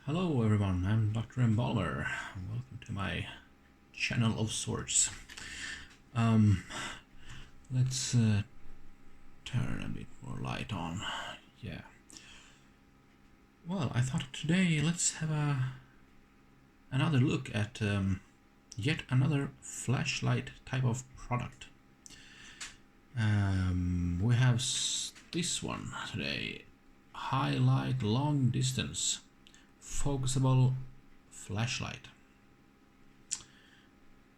Hello everyone, I'm Dr. Embalmer. Welcome to my channel of sorts. Let's turn a bit more light on. Yeah. Well, I thought today let's have another look at yet another flashlight type of product. We have this one today. Highlight long distance Focusable Flashlight.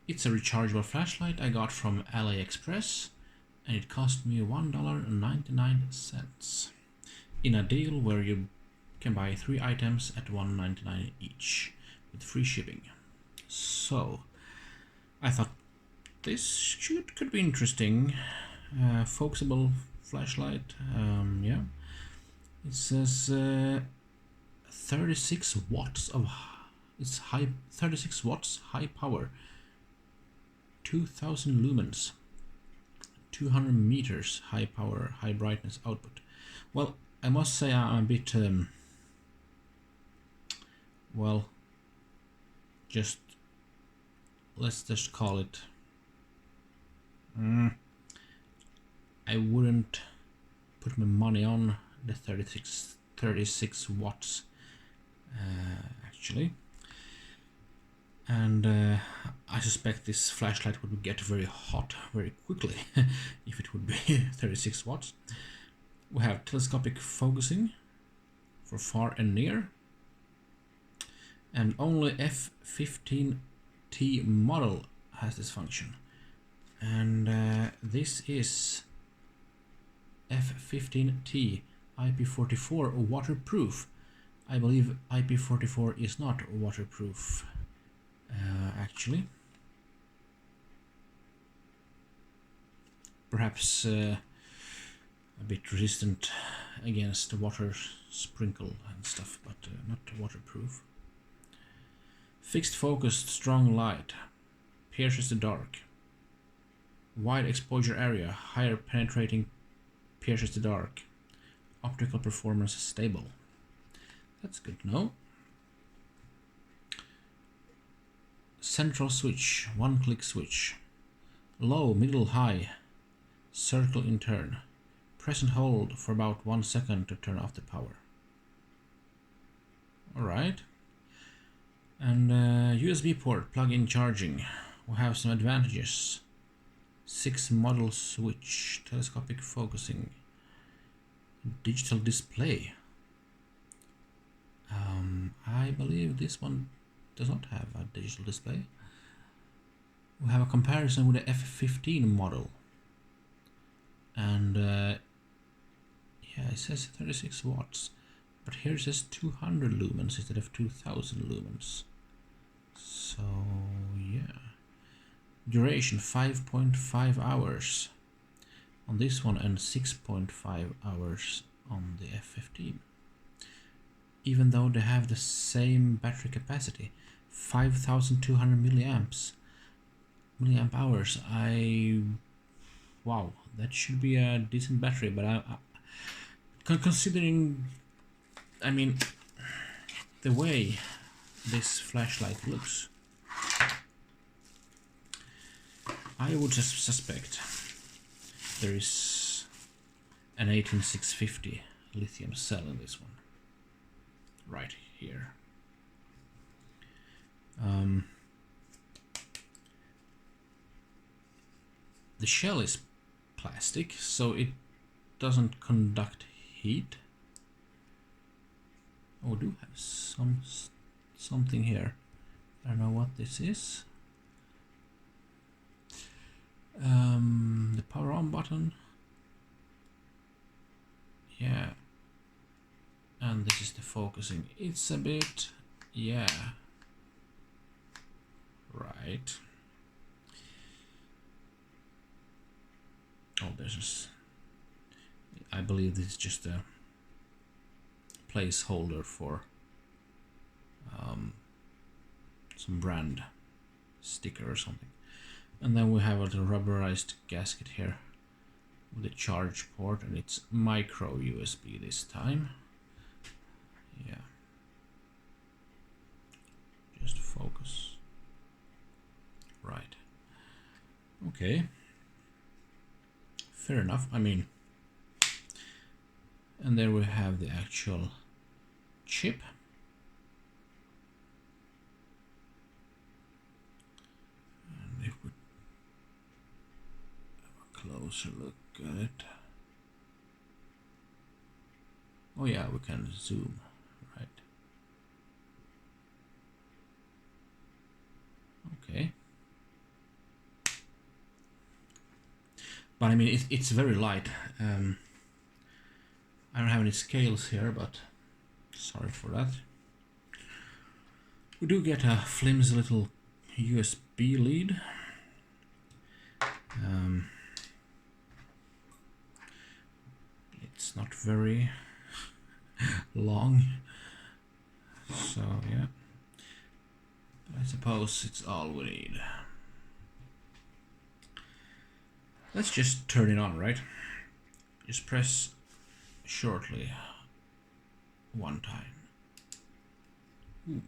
It's a rechargeable flashlight I got from AliExpress and it cost me $1.99 in a deal where you can buy 3 items at $1.99 each with free shipping. So I thought this could be interesting. Focusable flashlight, yeah. It says 36 watts of 36 watts high power, 2000 lumens, 200 meters high power, high brightness output. Well, I must say I'm a bit well, let's just call it I wouldn't put my money on the 36 watts actually, and I suspect this flashlight would get very hot very quickly if it would be 36 watts. We have telescopic focusing for far and near, and only F15T model has this function, and this is F15T IP44 waterproof. I believe IP44 is not waterproof, actually. Perhaps a bit resistant against water sprinkle and stuff, but not waterproof. Fixed focused strong light, pierces the dark. Wide exposure area, higher penetrating, pierces the dark. Optical performance stable. That's good to know. Central switch, one-click switch. Low, middle, high. Circle in turn. Press and hold for about 1 second to turn off the power. Alright. And USB port, plug-in charging. We have some advantages. 6 model switch, telescopic focusing. Digital display. I believe this one does not have a digital display. We have a comparison with the F15 model, and yeah, it says 36 watts, but here it says 200 lumens instead of 2000 lumens. So yeah, duration 5.5 hours on this one and 6.5 hours on the F15. Even though they have the same battery capacity, 5,200 milliamp hours. Wow, that should be a decent battery, but considering, I mean, the way this flashlight looks, I would just suspect there is an 18650 lithium cell in this one. Right here. The shell is plastic, so it doesn't conduct heat. Oh, we do have something here. I don't know what this is. The power on button. Yeah. And this is the focusing. It's a bit, yeah, right. Oh, I believe this is just a placeholder for some brand sticker or something. And then we have a little rubberized gasket here with a charge port, and it's micro USB this time. Yeah. Okay. Fair enough. I mean, and there we have the actual chip. And if we have a closer look at it. Oh yeah, we can zoom, right? Okay. But I mean, it's very light. I don't have any scales here, but sorry for that. We do get a flimsy little USB lead. It's not very long, so yeah. But I suppose it's all we need. Let's just turn it on, right? Just press shortly one time. Ooh.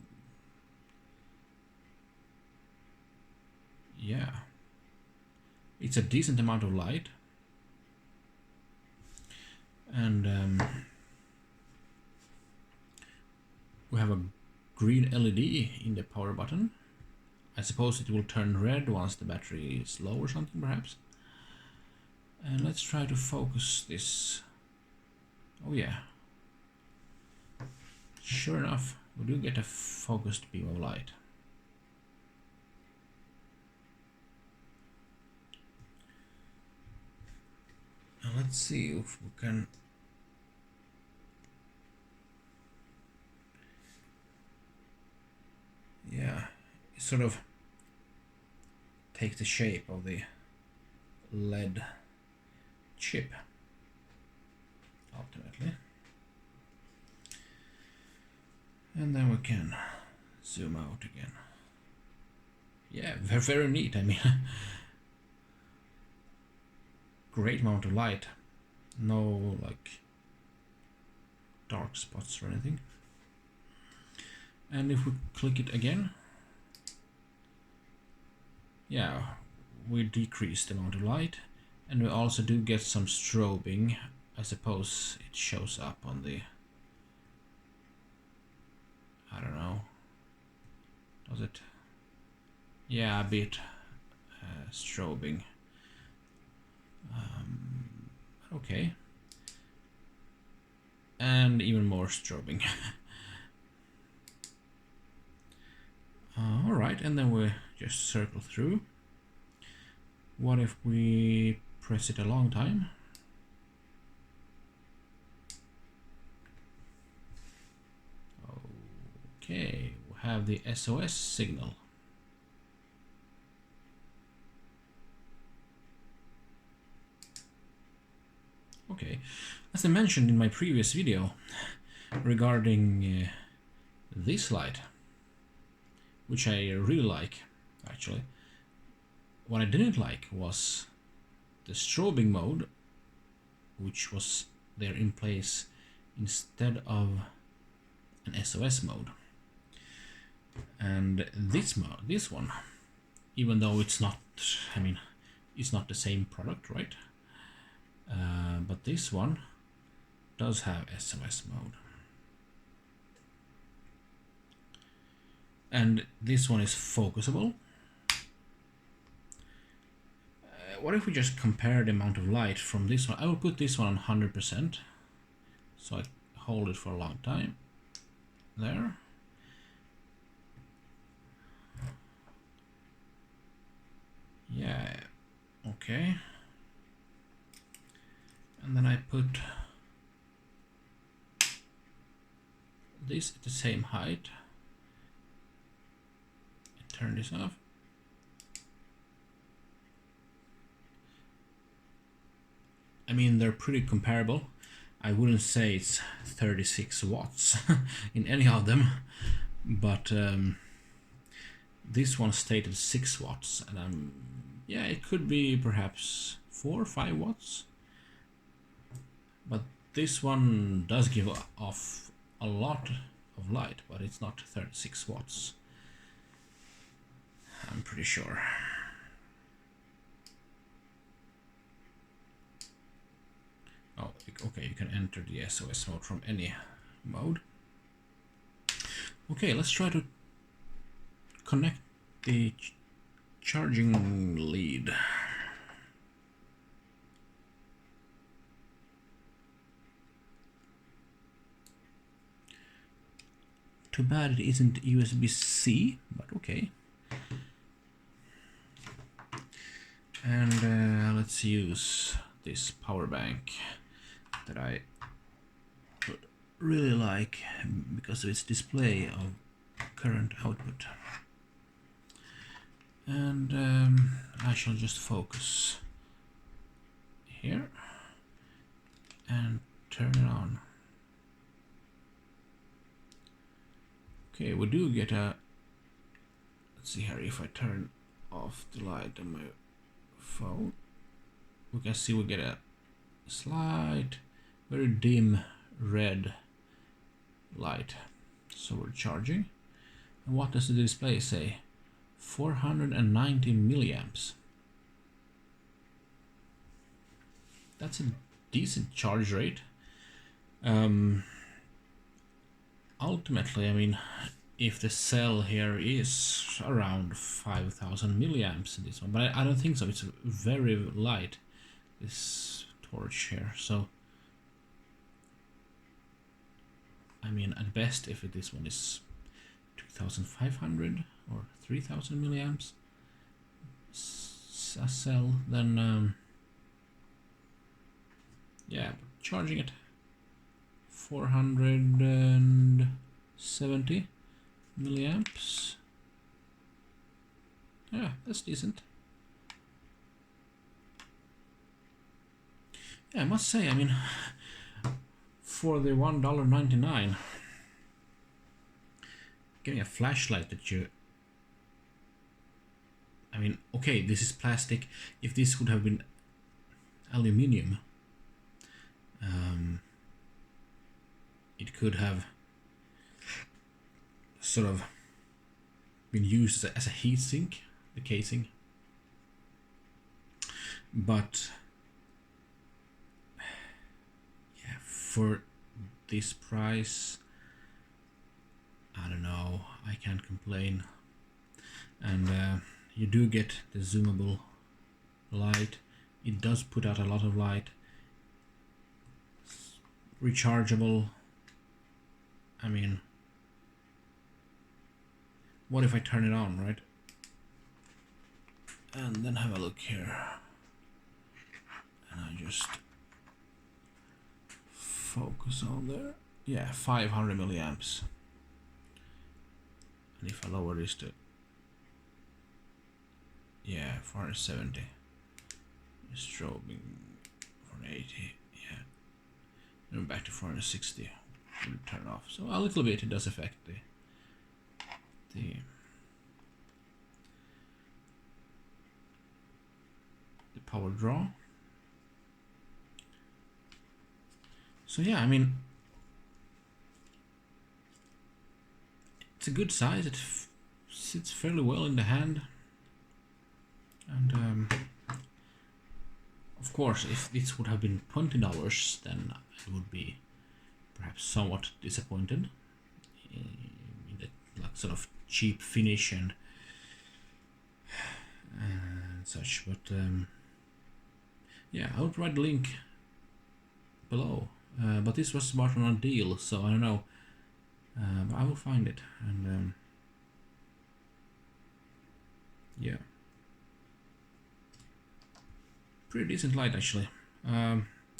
Yeah, it's a decent amount of light, and we have a green LED in the power button. I suppose it will turn red once the battery is low or something, perhaps. And let's try to focus this. Oh yeah, sure enough, we do get a focused beam of light. Now let's see if we can it sort of take the shape of the LED chip ultimately. And then we can zoom out again. Yeah, very, very neat. I mean, great amount of light. No like dark spots or anything. And if we click it again, yeah, we decrease the amount of light, and we also do get some strobing. I suppose it shows up on the, I don't know, does it? Yeah, a bit strobing. Okay. And even more strobing. Alright, and then we just circle through. What if we press it a long time? Okay, we have the SOS signal. Okay, as I mentioned in my previous video regarding this light, which I really like actually, what I didn't like was the strobing mode, which was there in place instead of an SOS mode. And this one, even though it's not, I mean, it's not the same product, right? But this one does have SOS mode. And this one is focusable. What if we just compare the amount of light from this one? I will put this one on 100%, so I hold it for a long time. There. Yeah, okay. And then I put this at the same height. I turn this off. I mean, they're pretty comparable. I wouldn't say it's 36 watts in any of them, but this one stated 6 watts, and yeah, it could be perhaps 4 or 5 watts. But this one does give off a lot of light, but it's not 36 watts. I'm pretty sure. Oh, okay, you can enter the SOS mode from any mode. Okay, let's try to connect the charging lead. Too bad it isn't USB-C, but okay. And let's use this power bank that I really like because of its display of current output. And I shall just focus here and turn it on. Okay, we do get a, let's see here, if I turn off the light on my phone, we can see we get a slight, very dim red light. So we're charging. And what does the display say? 490 milliamps. That's a decent charge rate. Ultimately, I mean, if the cell here is around 5,000 milliamps in this one, but I don't think so. It's very light, this torch here. So, I mean, at best, if this one is 2,500 or 3,000 milliamps a cell, then yeah, charging at 470 milliamps. Yeah, that's decent. Yeah, I must say, I mean, for the $1.99, getting a flashlight that you, I mean, okay, this is plastic. If this would have been aluminium, it could have sort of been used as a heat sink, the casing. But yeah, for this price, I don't know, I can't complain. And you do get the zoomable light. It does put out a lot of light. Rechargeable. I mean, what if I turn it on, right? And then have a look here. And I just focus on there. Yeah, 500 milliamps. And if I lower this to, yeah, 470. Strobing 480. Yeah. And back to 460. Turn off. So a little bit it does affect the power draw. So yeah, I mean, it's a good size. It sits fairly well in the hand, and of course, if this would have been $20, then I would be perhaps somewhat disappointed in the like sort of cheap finish and such. But yeah, I will provide the link below. But this was bought on a deal, so I don't know. But I will find it, and yeah, pretty decent light actually.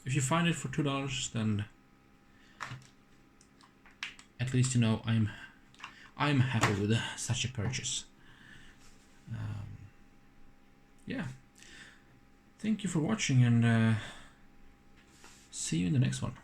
If you find it for $2, then at least you know I'm happy with such a purchase. Yeah, thank you for watching, and see you in the next one.